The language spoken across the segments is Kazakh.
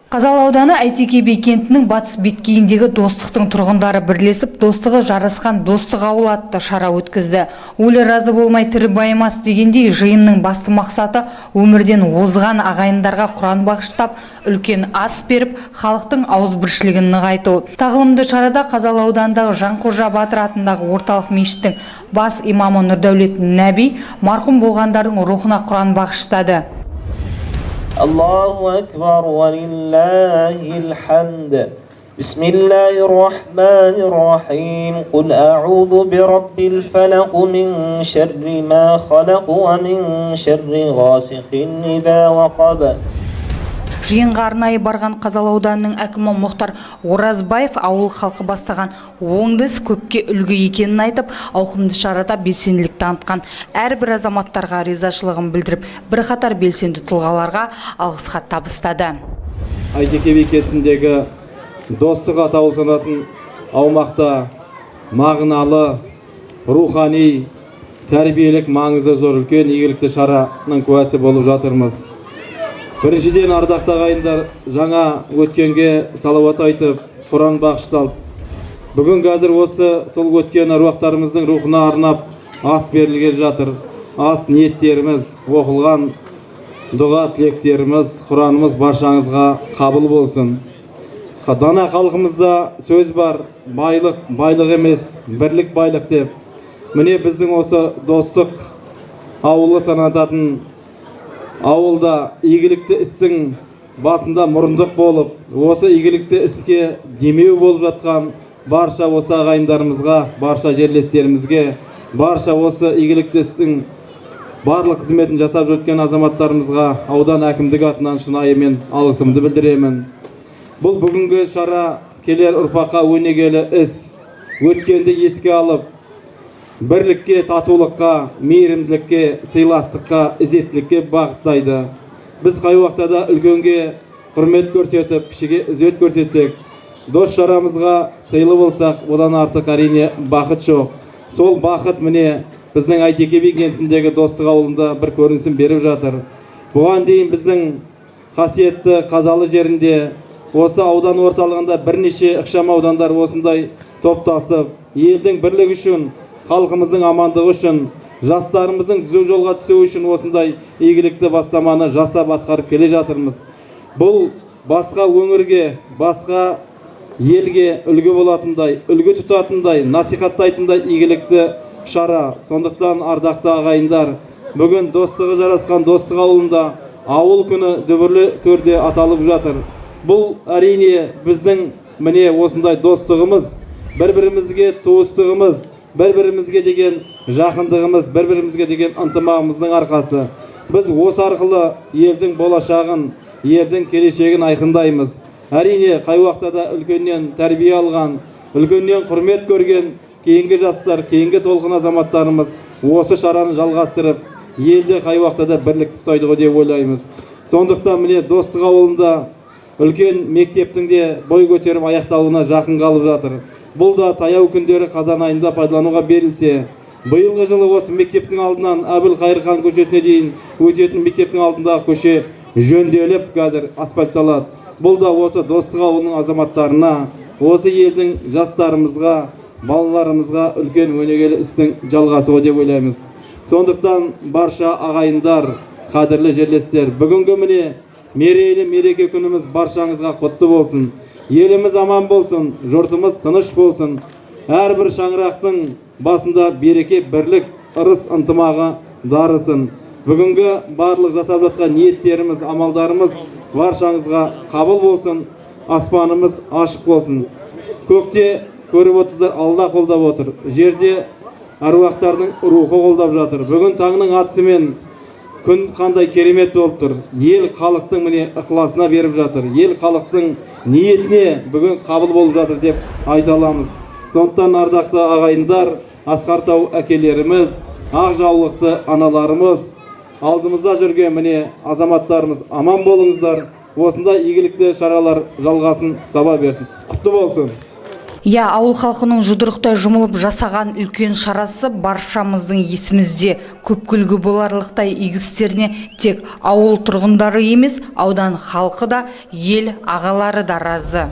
Қазалы ауданы Әйтеке би кентінің батыс беткейіндегі достықтың тұрғындары бірлесіп, достығы жарасқан достық ауыл атты шара өткізді. Өлі разы болмай тірі байымас дегендей, жиынның басты мақсаты өмірден озған ағайындарға Құран бағыштап, үлкен ас беріп, халықтың ауызбіршілігін нығайту. Тағылымды шарада Қазалы ауданындағы Жанқожа Батыр атындағы орталық мешіттің бас имамы Нұрдәулет Нәби марқұм болғандардың рухына Құран бағыштады. الله أكبر ولله الحمد بسم الله الرحمن الرحيم قل أعوذ برب الفلق من شر ما خلق ومن شر غاسق إذا وقب. Жиынға арнайы барған Қазалы ауданының әкімі Мұхтар Оразбаев ауыл халқы бастаған оңды іс көпке үлгі екенін айтып, ауқымды шарада белсенділік танытқан әрбір азаматтарға ризашылығын білдіріп, бірқатар белсенді тұлғаларға алғыс хат табыстады. Әйтеке би кентіндегі достық атауы санатын аумақта мағыналы, рухани, тәрбиелік маңызы зор үлкен игілікті шараның куәсі болып жатырмыз. Біріншіден, ардақты ағайындар, жаңа өткенге салауат айтып, Құран бағышталып, бүгін қазір осы сол өткен әруақтарымыздың рухына арнап ас берілген жатыр. Ас ниеттеріміз, оқылған дұға тілектеріміз, Құранымыз баршаңызға қабыл болсын. Дана халқымызда сөз бар, байлық байлық емес, бірлік байлық деп. Міне біздің осы достық ауылы санататын ауылда игілікті істің басында мұрындық болып, осы игілікті іске демеу болып жатқан барша осы ағайындарымызға, барша жерлестерімізге, барша осы игілікті істің барлық қызметін жасап жүрген азаматтарымызға аудан әкімдігі атынан шынайы мен алғысымды білдіремін. Бұл бүгінгі шара келер ұрпаққа өнегелі іс, өткенді еске алып, бірлікке, татулыққа, мейірімділікке, сыйластыққа, ізеттілікке бағыттайды. Біз қай уақытта үлкенге құрмет көрсетіп, кішіге ізет көрсетсек, дос жарамызға сыйлы болсақ, одан артық әрине бақыт жоқ. Сол бақыт міне біздің Әйтеке би кентіндегі достық ауылында бір көрінісін беріп жатыр. Бұған дейін біздің қасиетті Қазалы жерінде, осы аудан орталығында бірнеше ықшам аудандар осындай топтасып, елдің бірлігі үшін, халқымыздың амандығы үшін, жастарымыздың түзу жолға түсуі үшін осындай игілікті бастаманы жасап атқарып келе жатырмыз. Бұл басқа өңірге, басқа елге үлгі болатындай, үлгі тұтатындай, насихаттайтындай игілікті шара. Сондықтан ардақты ағайындар, бүгін достығы жарасқан достық ауылында ауыл күні дүбірлі түрде аталып жатыр. Бұл әрине біздің міне осындай достығымыз, бір-бірімізге туыстығымыз, бір-бірімізге деген жақындығымыз, бір-бірімізге деген ынтымағымыздың арқасы. Біз осы арқылы елдің болашағын, елдің келешегін айқындаймыз. Әрине, қай уақытта үлкеннен тәрбие алған, үлкеннен құрмет көрген кейінгі жастар, кейінгі толқын азаматтарымыз осы шараны жалғастырып, елде қай уақытта бірлікті ұстайды ғой деп ойлаймыз. Сондықтан міне достық ауылында үлкен мектептің де бой көтеріп аяқталуына жақын қалып жатыр. Бұл да таяу күндері қазан айында пайдалануға берілсе, биылғы жылы осы мектептің алдынан Әбілқайыр хан көшесіне дейін өтетін мектептің алдындағы көше жөнделіп, қазір асфальтталады. Бұл да осы достық ауылының азаматтарына, осы елдің жастарымызға, балаларымызға үлкен өнегелі істің жалғасы деп ойлаймыз. Сондықтан барша ағайындар, қадірлі жерлестер, бүгінгі міне мерейлі мереке күніміз баршаңызға құтты болсын. Еліміз аман болсын, жұртымыз тыныш болсын. Әрбір шаңырақтың басында береке, бірлік, ырыс ынтымағы дарысын. Бүгінгі барлық жасап жатқан ниеттеріміз, амалдарымыз баршаңызға қабыл болсын. Аспанымыз ашық болсын. Көкте көріп отырсыздар, Алла қолдап отыр. Жерде әруақтардың рухы қолдап жатыр. Бүгін таңның атысымен күн қандай керемет болып тұр. Ел халықтың міне ықыласына беріп жатыр. Ел халықтың ниетіне бүгін қабыл болып жатыр деп айта аламыз. Сондықтан ардақты ағайындар, асқартау әкелеріміз, ақ жаулықты аналарымыз, алдымызда жүрген міне азаматтарымыз аман болыңыздар. Осындай игілікті шаралар жалғасын таба берсін. Құтты болсын. Ауыл халқының жұдырықтай жұмылып жасаған үлкен шарасы баршамыздың есімізде. Көп күлгі боларлықтай игі істеріне тек ауыл тұрғындары емес, аудан халқы да, ел ағалары да разы.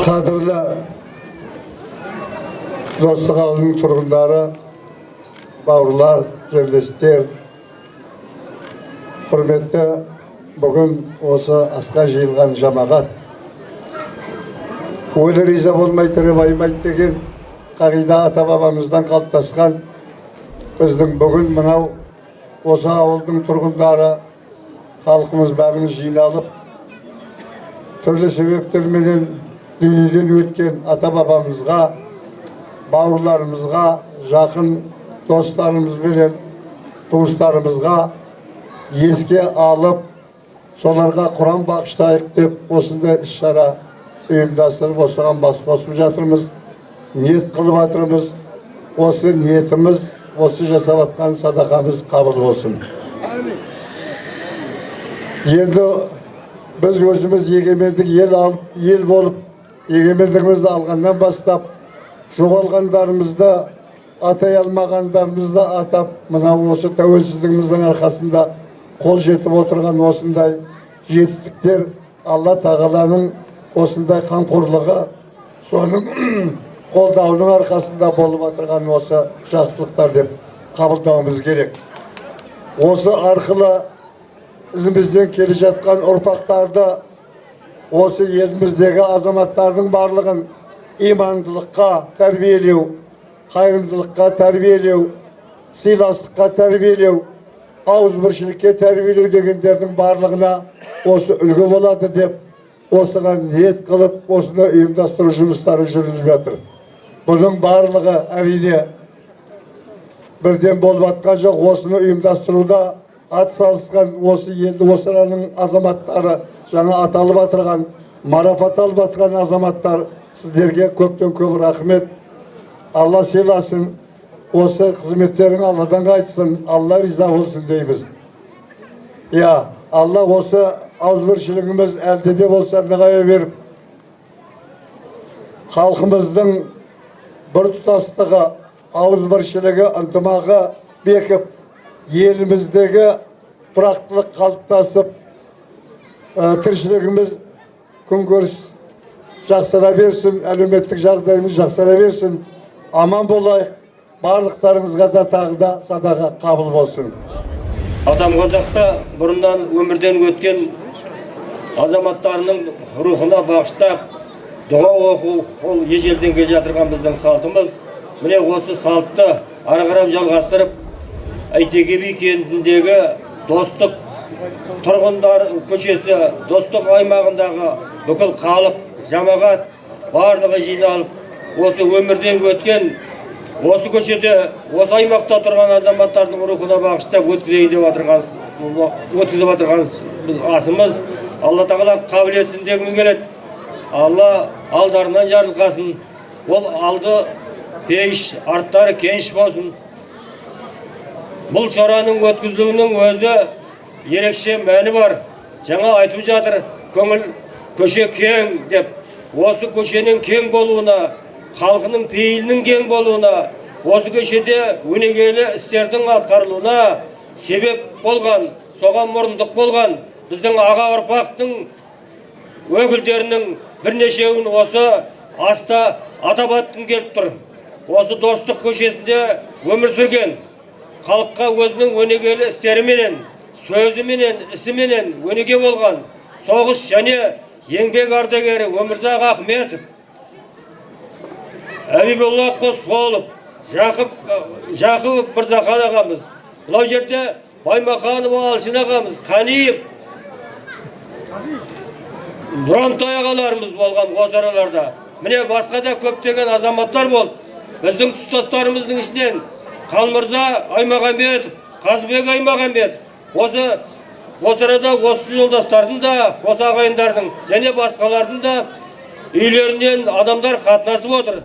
Қадірлі Достық ауылының тұрғындары, бауырлар, жерлестер, құрметті бүгін осы асқа жиылған жамағат, өлі риза болмай тірі байымайды деген қағида ата-бабамыздан қалыптасқан. Біздің бүгін мынау осы ауылдың тұрғындары, халқымыз бәріміз жиналып, түрлі себептерменен дүниеден өткен ата-бабамызға, бауырларымызға, жақын достарымызбенен туыстарымызға еске алып, соларға Құран бағыштайық деп осындай іс-шара ұйымдастырып, осыған бас қосып жатырмыз, ниет қылып жатырмыз. Осы ниетіміз, осы жасап жатқан садақамыз қабыл болсын. Енді біз өзіміз егемендік ел болып, егемендігімізді алғаннан бастап, жоғалғандарымызды атай алмағандарымызды атап, мынау осы тәуелсіздігіміздің арқасында қол жетіп отырған осындай жетістіктер Алла тағаланың осындай қамқорлығы, соның қолдауының арқасында болып отырған осы жақсылықтар деп қабылдауымыз керек. Осы арқылы ізімізден келе жатқан ұрпақтарды, осы еліміздегі азаматтардың барлығын имандылыққа тәрбиелеу, қайырымдылыққа тәрбиелеу, сыйластыққа тәрбиелеу, ауызбіршілікке тәрбиелеу дегендердің барлығына осы үлгі болады деп осыған ниет қылып, осыны ұйымдастыру жұмыстары жүргізіліп жатыр. Бұның барлығы әрине бірден болып жатқан жоқ. Осыны ұйымдастыруда атсалысқан осы елді, осы араның азаматтары, жаңа аталып жатырған, марапат алып жатқан азаматтар, сіздерге көптен көп рахмет. Алла сыйласын, осы қызметтерің Алладан қайтсын, Алла риза болсын дейміз. Алла осы ауызбіршілігіміз әлде де болса нығая беріп, халқымыздың бір тұтастығы, ауызбіршілігі, ынтымағы бекіп, еліміздегі тұрақтылық қалыптасып, тіршілігіміз күнкөріс жақсара берсін, әлеуметтік жағдайымыз жақсара берсін, аман болайық. Барлықтарыңызға да тағы да садақа қабыл болсын. Атам қазақта бұрыннан өмірден өткен азаматтарының рухына бағыштап дұға оқу, ол ежелден келе жатырған біздің салтымыз. Міне осы салтты ары қарап жалғастырып, Әйтеке би кентіндегі Достық тұрғындар көшесі, Достық аймағындағы бүкіл халық, жамағат барлығы жиналып, осы өмірден өткен, осы көшеде, осы аймақта тұрған азаматтардың рухына бағыштап өткізейін деп өткізіп отырған асымыз. Алла тағала қабыл етсін дегіміз келеді. Алла алдарынан жарылқасын. Ол алды пейіш, арттары кеніш болсын. Бұл шараның өткізілуінің өзі ерекше мәні бар. Жаңа айтып жатыр, көңіл көше кең деп. Осы көшенің кең болуына, халқының пейілінің кең болуына, осы көшеде өнегелі істердің атқарылуына себеп болған, соған мұрындық болған біздің аға ұрпақтың өкілдерінің бірнешеуін осы аста атап айтқым келіп тұр. Осы Достық көшесінде өмір сүрген, халыққа өзінің өнегелі істеріменен, сөзіменен, ісіменен өнеге болған соғыс және еңбек ардагері Өмірзақ Ахметов, Әбиболла Қосболов, Жақып Мырзахан ағамыз, бұлау жерде Баймақанова Алшын ағамыз, Қаниев, Нұрантай ағаларымыз болған осы араларда. Міне басқа да көптеген азаматтар болды. Біздің тұстастарымыздың ішінен Қалмырза Аймағамбетов, Қазбек Аймағамбетов, осы арада осы жолдастардың да, осы ағайындардың және басқалардың да үйлерінен адамдар қатынасып отыр.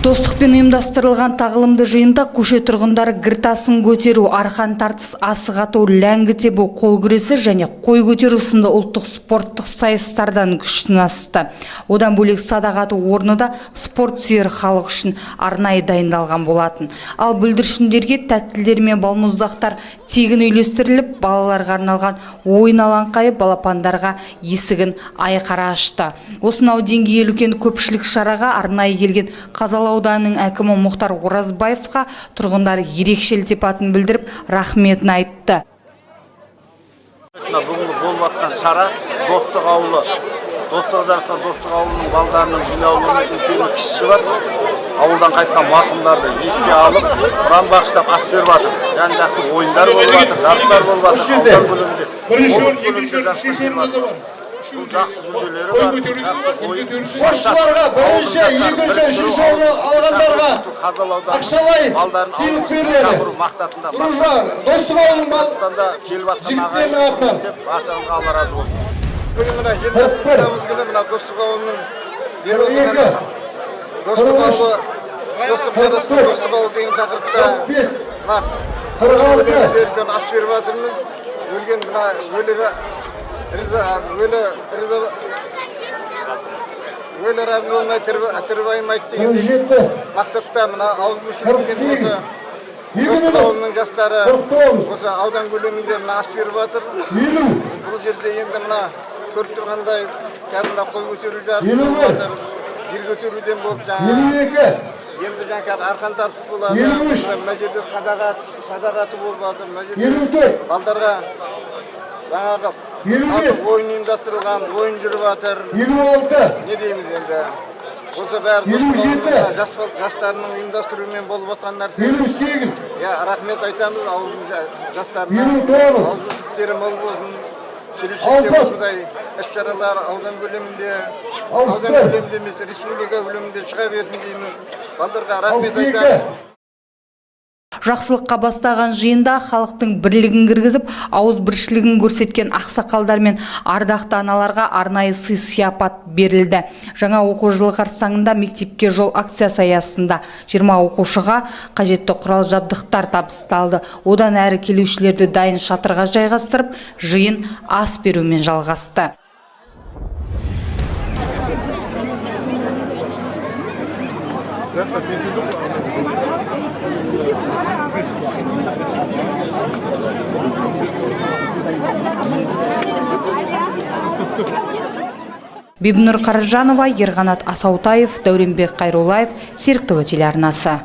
Достықпен ұйымдастырылған тағылымды жиында көше тұрғындары гіртасын көтеру, арқан тартыс, асық ату, ләңгі тебу, қол күресі және қой көтеру сынды ұлттық спорттық сайыстардан күш сынасты. Одан бөлек садақ ату орны да спорт сүйер халық үшін арнайы дайындалған болатын. Ал бүлдіршіндерге тәттілер мен балмұздақтар тегін үйлестіріліп, балаларға арналған ойын алаңқайы балапандарға есігін айқара ашты. Осынау деңгейі үлкен көпшілік шараға арнайы келген Қазалы ауданының әкімі Мұхтар Оразбаевқа тұрғындар ерекше ілтипатын білдіріп, рахметін айтты. Бүгінгі болып жатқан шара Достық ауылы. Достық жарысында Достық ауылының балдарының жиналуымен үлкен кіші бар. Ауылдан қайтқан марқұмдарды еске алып, құран бағыштап ас беріп жатыр. Жан-жақты ойындар болып жатыр, жарыстар болып жатыр. Аудан бөлімінде. Бұл жақсы жүлделері бар. Спортшыларға бірінші, екінші, үшінші орын алғандарға ақшалай сыйлық беріледі. Дружбан, Достық ауылының жігіттерінің атынан. Баршаңызға Алла разы болсын. Бүгін мына 20-мыз күні мына Достық ауылының Достық ауыл деген тақырыпта өлеңдерден ас беріп жатырмыз. Өлген мына өлі разы болмай тірбаймайды деген мақсатта мына ауызбіршілік осы Достық ауылының жастары осы аудан көлемінде мына ас беріп жатыр. Бұл жерде енді мына көріп тұрғандай кәдімгі қой көтеру жарысы болып жатыр. Жер көтеруден болып жаңағы енді жаңағы арқан тартысы болады. Мына жерде садақ аты болып жатыр. Мына жерде балдарға жаңағы ойын ұйымдастырылған, ойын жүріп жатыр. 56. Не дейміз енді? Осы бәрі жастарының ұйымдастыруымен болып жатқан нәрсе. 58. Рахмет айтамыз ауылдың жастарына. 59. Ауызбіршіліктері мол болсын. Келешекте осындай іс-шаралар аудан көлемінде емес, республика көлемінде шыға берсін дейміз. Балдарға рахмет айтамыз. Жақсылыққа бастаған жиында халықтың бірлігін кіргізіп, ауызбіршілігін көрсеткен ақсақалдар мен ардақты аналарға арнайы сый-сияпат берілді. Жаңа оқу жылы қарсаңында мектепке жол акциясы аясында 20 оқушыға қажетті құрал жабдықтар табысталды. Одан әрі келушілерді дайын шатырға жайғастырып, жиын ас берумен жалғасты. Бибінұр Қаржанова, Ерғанат Асаутаев, Дәуренбек Қайролаев, Серік ТВ телеарнасы.